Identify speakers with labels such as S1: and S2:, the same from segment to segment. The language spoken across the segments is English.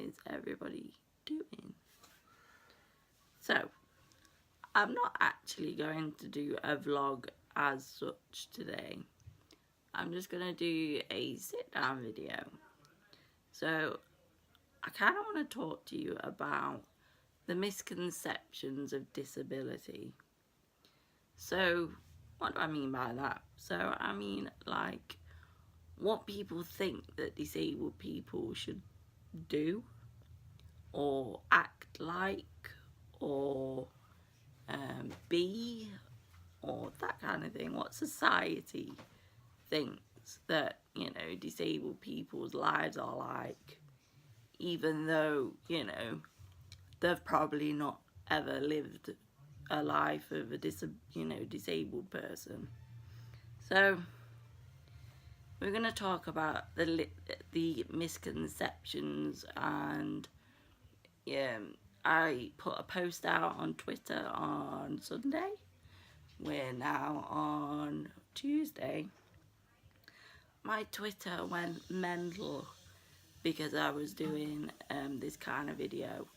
S1: is everybody doing? So, I'm not actually going to do a vlog as such today. I'm just going to do a sit down video. So, I kind of want to talk to you about the misconceptions of disability. So, what do I mean by that? So, I mean, like, what people think that disabled people should do or act like or be, or that kind of thing. What society thinks that, you know, disabled people's lives are like, even though, you know, they've probably not ever lived a life of a disabled person. So we're going to talk about the misconceptions, and I put a post out on Twitter on Sunday. We're now on Tuesday. My Twitter went mental because I was doing this kind of video.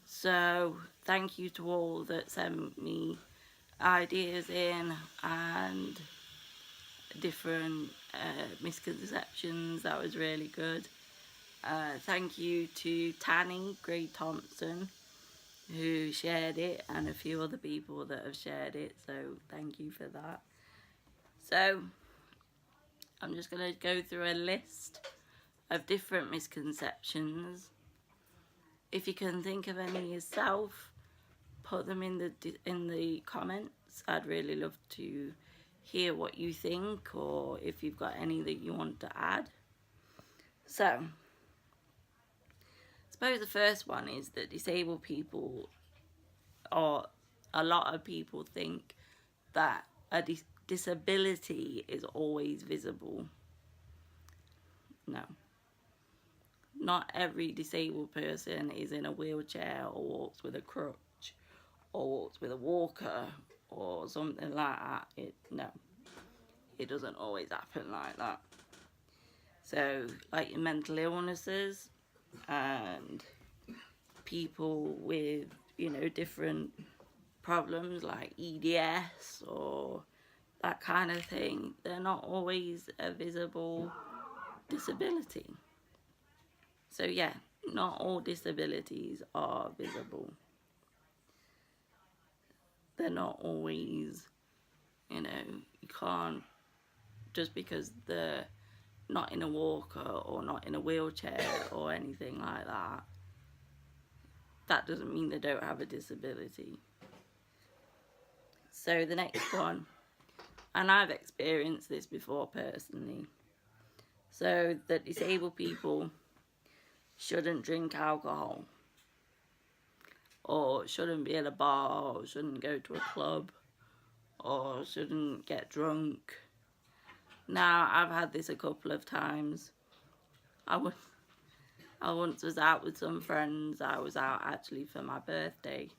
S1: So thank you to all that sent me ideas in and different misconceptions. That was really good. Thank you to Tanny Gray Thompson, who shared it, and a few other people that have shared it, so thank you for that. So I'm just going to go through a list of different misconceptions. If you can think of any yourself, put them in the comments. I'd really love to hear what you think, or if you've got any that you want to add. So I suppose the first one is that disabled people, or a lot of people, think that a disability is always visible. No. Not every disabled person is in a wheelchair or walks with a crutch or walks with a walker or something like that. No, it doesn't always happen like that. So, like your mental illnesses and people with, you know, different problems like EDS or that kind of thing, they're not always a visible disability. So yeah, not all disabilities are visible. They're not always, you know, you can't, just because they're not in a walker or not in a wheelchair or anything like that, that doesn't mean they don't have a disability. So the next one, and I've experienced this before personally, so that disabled people shouldn't drink alcohol, or shouldn't be at a bar, or shouldn't go to a club, or shouldn't get drunk. Now, I've had this a couple of times. I once was out with some friends. I was out actually for my birthday,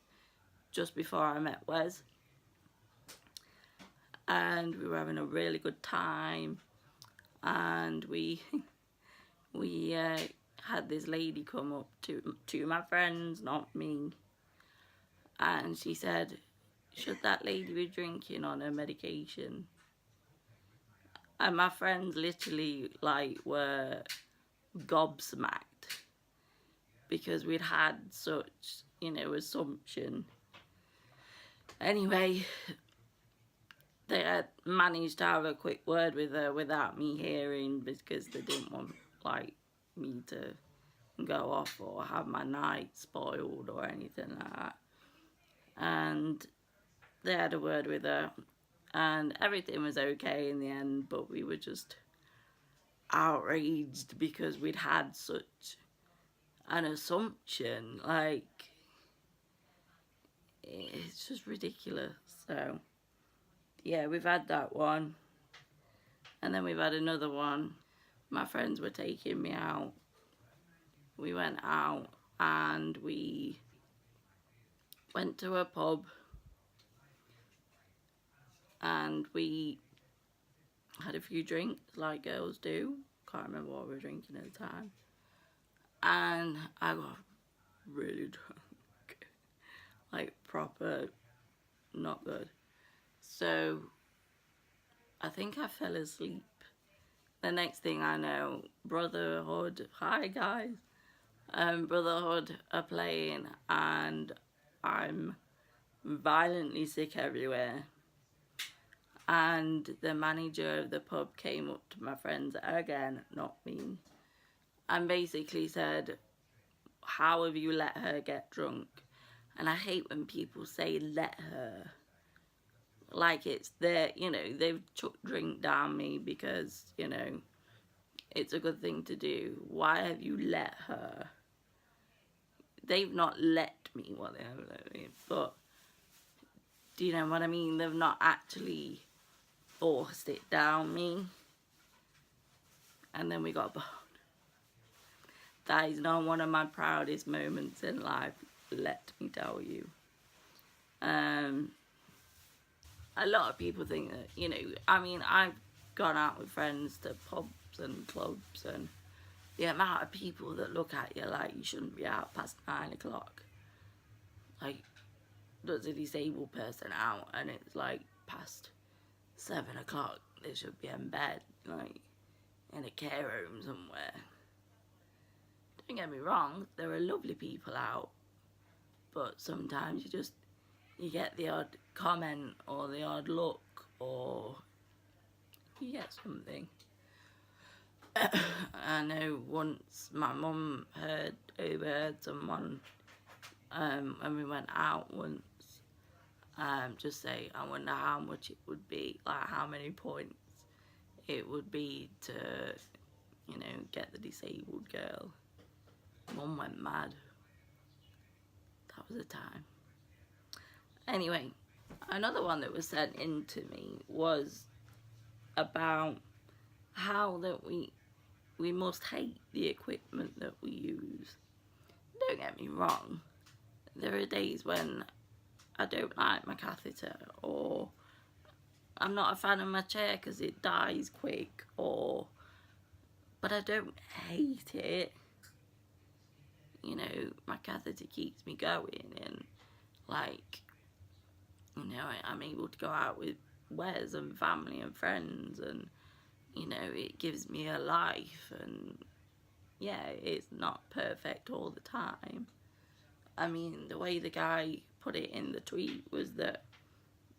S1: just before I met Wes. And we were having a really good time. And we had this lady come up to my friends, not me. And she said, should that lady be drinking on her medication? And my friends literally were gobsmacked, because we'd had such, you know, assumption. Anyway, they had managed to have a quick word with her without me hearing, because they didn't want me to go off or have my night spoiled or anything like that. And they had a word with her, and everything was okay in the end, but we were just outraged because we'd had such an assumption. It's just ridiculous. So yeah, we've had that one, and then we've had another one. My friends were taking me out. We went out and we went to a pub, and we had a few drinks like girls do. Can't remember what we were drinking at the time. and I got really drunk, like proper not good. So I think I fell asleep. The next thing I know, Brotherhood, hi guys, Brotherhood are playing, and I'm violently sick everywhere. And the manager of the pub came up to my friends again, not me, and basically said, how have you let her get drunk? And I hate when people say let her, like it's their, you know, they've chucked drink down me because, you know, it's a good thing to do. Why have you let her? They've not let me, well, they haven't let me, but do you know what I mean? They've not actually forced it down me. And then we got boned. That is not one of my proudest moments in life, let me tell you. A lot of people think that, you know, I mean, I've gone out with friends to pubs and clubs, and the amount of people that look at you like you shouldn't be out past 9 o'clock. Like, there's a disabled person out and it's like past 7 o'clock. They should be in bed, like in a care home somewhere. Don't get me wrong, there are lovely people out, but sometimes you get the odd comment or the odd look, or you get something. I know once my mum overheard someone when we went out once just say, I wonder how much it would be, like how many points it would be to, you know, get the disabled girl. Mum went mad. That was a time. Anyway, another one that was sent in to me was about how that we must hate the equipment that we use. Don't get me wrong, there are days when I don't like my catheter, or I'm not a fan of my chair because it dies quick, but I don't hate it. You know, my catheter keeps me going, and like, you know, I'm able to go out with Wes and family and friends, and you know, it gives me a life. And yeah, it's not perfect all the time. I mean, the way the guy put it in the tweet was that,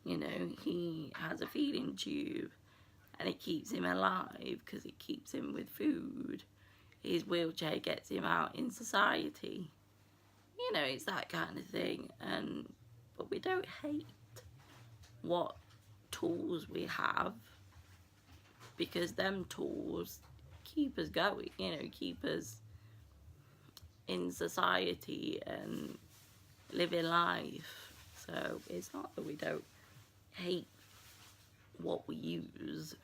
S1: you know, he has a feeding tube and it keeps him alive because it keeps him with food. His wheelchair gets him out in society. You know, it's that kind of thing. But we don't hate what tools we have, because them tools keep us going, you know, keep us in society and living life. So it's not that we don't hate what we use.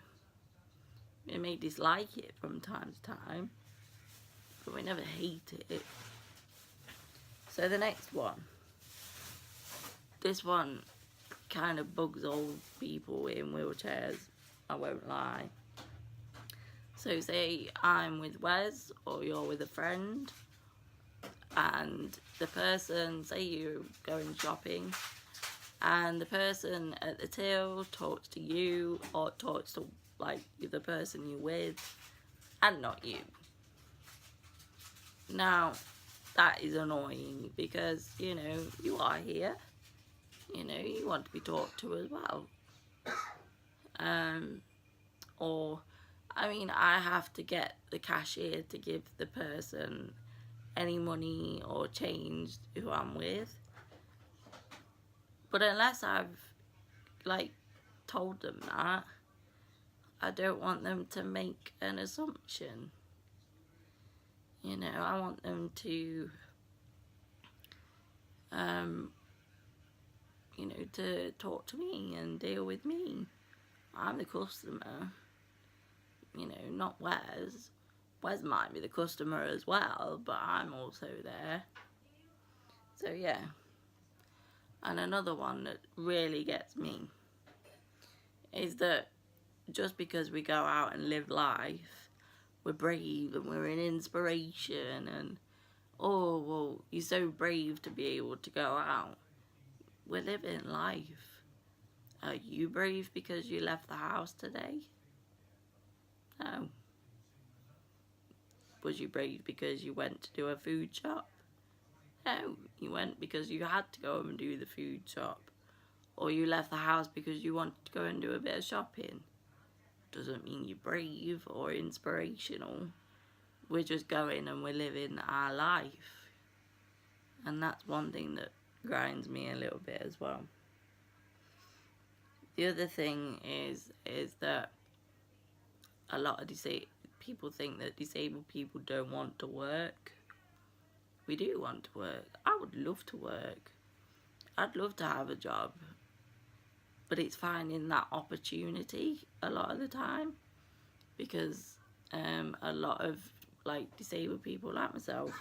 S1: We may dislike it from time to time, but we never hate it. So the next one. This one kind of bugs old people in wheelchairs, I won't lie. So say I'm with Wes, or you're with a friend, and the person, say you're going shopping, and the person at the till talks to you, or talks to like the person you're with, and not you. Now, that is annoying because, you know, you are here, you know, you want to be talked to as well. Or, I mean, I have to get the cashier to give the person any money or change who I'm with. But unless I've, like, told them that, I don't want them to make an assumption. You know, I want them to, you know, to talk to me and deal with me. I'm the customer, you know, not Wes. Wes might be the customer as well, but I'm also there. So, yeah. And another one that really gets me is that just because we go out and live life, we're brave and we're an inspiration and, oh, well, you're so brave to be able to go out. We're living life. Are you brave because you left the house today? No. Was you brave because you went to do a food shop? No. You went because you had to go and do the food shop. Or you left the house because you wanted to go and do a bit of shopping. Doesn't mean you're brave or inspirational. We're just going and we're living our life. And that's one thing that grinds me a little bit as well. The other thing is that a lot of people think that disabled people don't want to work. We do want to work. I would love to work. I'd love to have a job. But it's finding that opportunity a lot of the time. Because a lot of disabled people like myself,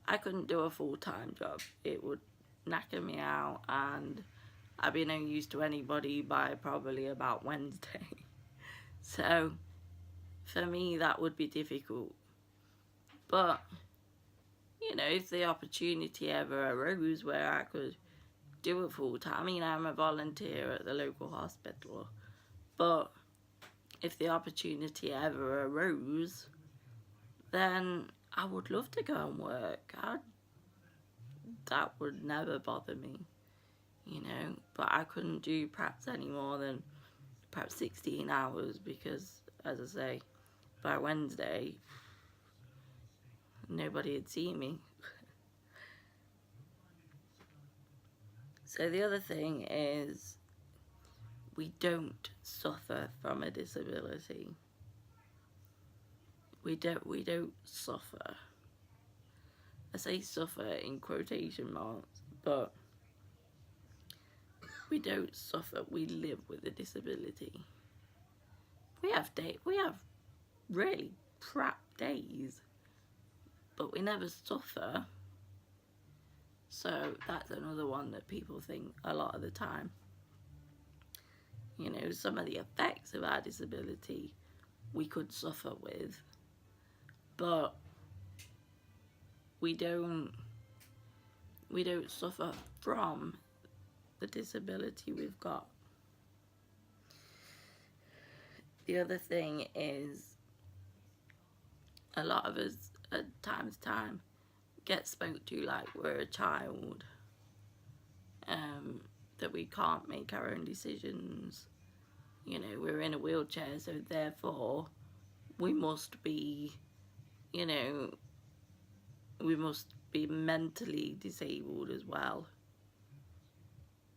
S1: I couldn't do a full-time job. It would knacker me out, and I'd be no use to anybody by probably about Wednesday. So for me that would be difficult. But you know, if the opportunity ever arose where I could do it full-time, I mean, I'm a volunteer at the local hospital, but if the opportunity ever arose, then I would love to go and work. That would never bother me, you know. But I couldn't do perhaps any more than perhaps 16 hours because, as I say, by Wednesday, nobody had seen me. So the other thing is, we don't suffer from a disability. We don't suffer. I say suffer in quotation marks, but we don't suffer. We live with a disability. We have really crap days, but we never suffer. So that's another one that people think a lot of the time. You know, some of the effects of our disability we could suffer with, but we don't suffer from the disability we've got. The other thing is, a lot of us at time to time get spoke to like we're a child, that we can't make our own decisions. You know, we're in a wheelchair, so therefore we must be, you know, we must be mentally disabled as well.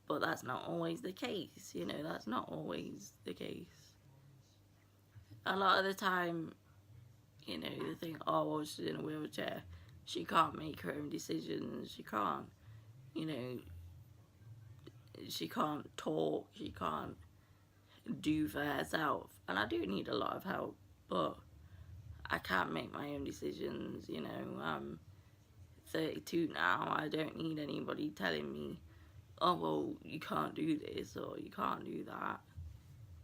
S1: But that's not always the case, you know, that's not always the case. A lot of the time, you know, you think, oh, well, she's in a wheelchair, she can't make her own decisions, she can't, you know, she can't talk, she can't do for herself. And I do need a lot of help, but I can't make my own decisions, you know. I'm 32 now, I don't need anybody telling me, oh, well, you can't do this or you can't do that.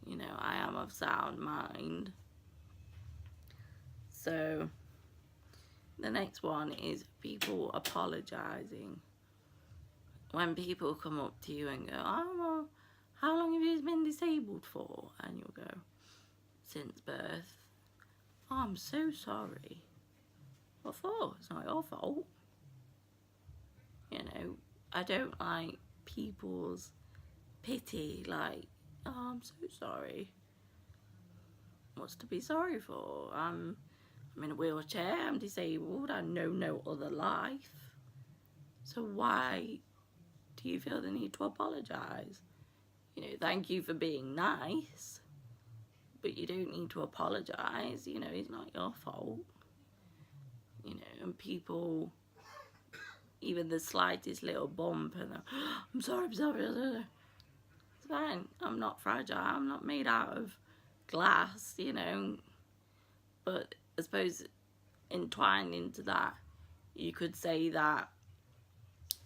S1: You know, I am of sound mind. So the next one is people apologising. When people come up to you and go, oh, well, how long have you been disabled for? And you'll go, since birth. Oh, I'm so sorry. What for? It's not your fault. You know, I don't like people's pity, like, oh, I'm so sorry. What's to be sorry for? I'm in a wheelchair, I'm disabled, I know no other life. So why do you feel the need to apologise? You know, thank you for being nice, but you don't need to apologise. You know, it's not your fault. You know, and people, even the slightest little bump, and I'm sorry. It's fine. I'm not fragile. I'm not made out of glass, you know. But I suppose entwined into that, you could say that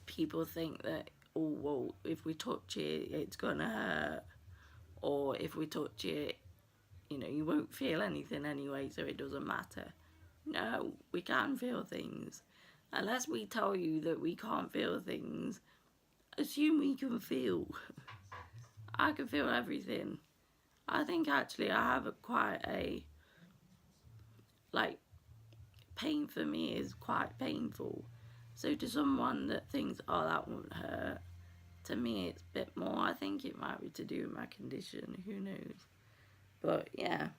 S1: people think that, oh, well, if we touch it, it's gonna hurt. Or if we touch it, you know, you won't feel anything anyway, so it doesn't matter. No, we can feel things. Unless we tell you that we can't feel things, assume we can feel. I can feel everything. I think actually I have quite a, like, pain for me is quite painful. So to someone that thinks, oh, that won't hurt, to me it's a bit more. I think it might be to do with my condition, who knows. But yeah.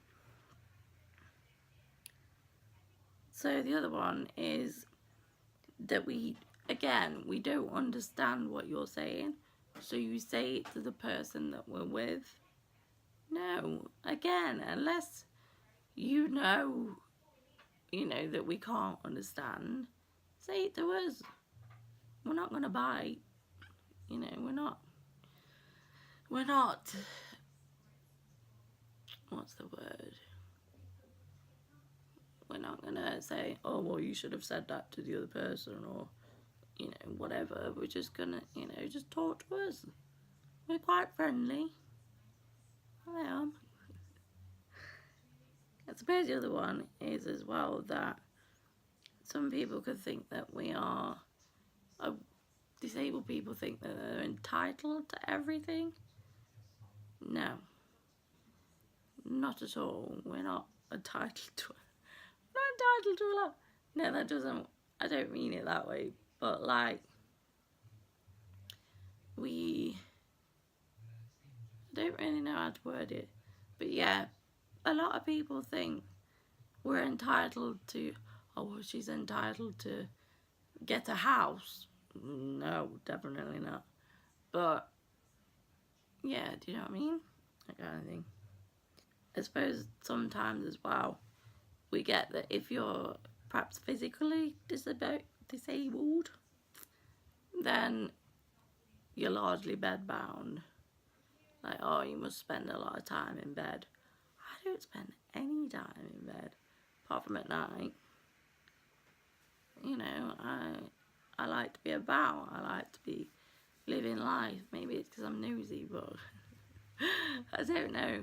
S1: So the other one is that we don't understand what you're saying. So you say it to the person that we're with. No, again, unless you know that we can't understand, say it to us. We're not gonna bite. We're not, what's the word? We're not gonna say, oh, well, you should have said that to the other person, or, whatever. We're just gonna, just talk to us. We're quite friendly. I am. I suppose the other one is as well that some people could think that disabled people think that they're entitled to everything. No, not at all. We're not entitled to it. We're not entitled to a lot. No, I don't mean it that way. But like, I don't really know how to word it. But yeah, a lot of people think we're entitled to, oh, well, she's entitled to get a house. No, definitely not. But yeah, do you know what I mean? That kind of thing. I suppose sometimes as well, we get that if you're perhaps physically disabled, then you're largely bedbound. Like, oh, you must spend a lot of time in bed. I don't spend any time in bed, apart from at night. I like to be about. I like to be living life. Maybe it's because I'm nosy, but I don't know.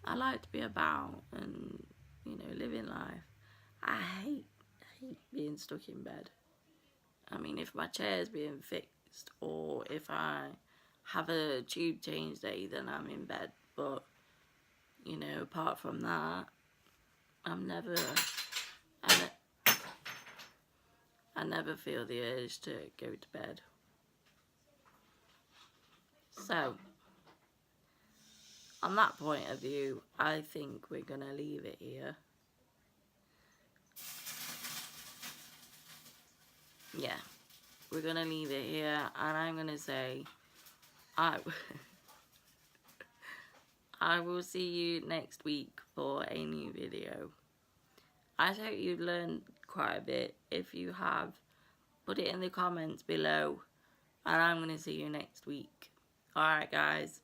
S1: I like to be about and, living life. I hate being stuck in bed. I mean, if my chair's being fixed or if I have a tube change day, then I'm in bed. But, apart from that, I never feel the urge to go to bed. So, on that point of view, I think we're going to leave it here. Yeah, we're going to leave it here, and I'm going to say, I will see you next week for a new video. I hope you've learned quite a bit. If you have, put it in the comments below, and I'm going to see you next week. Alright guys,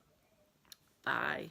S1: bye.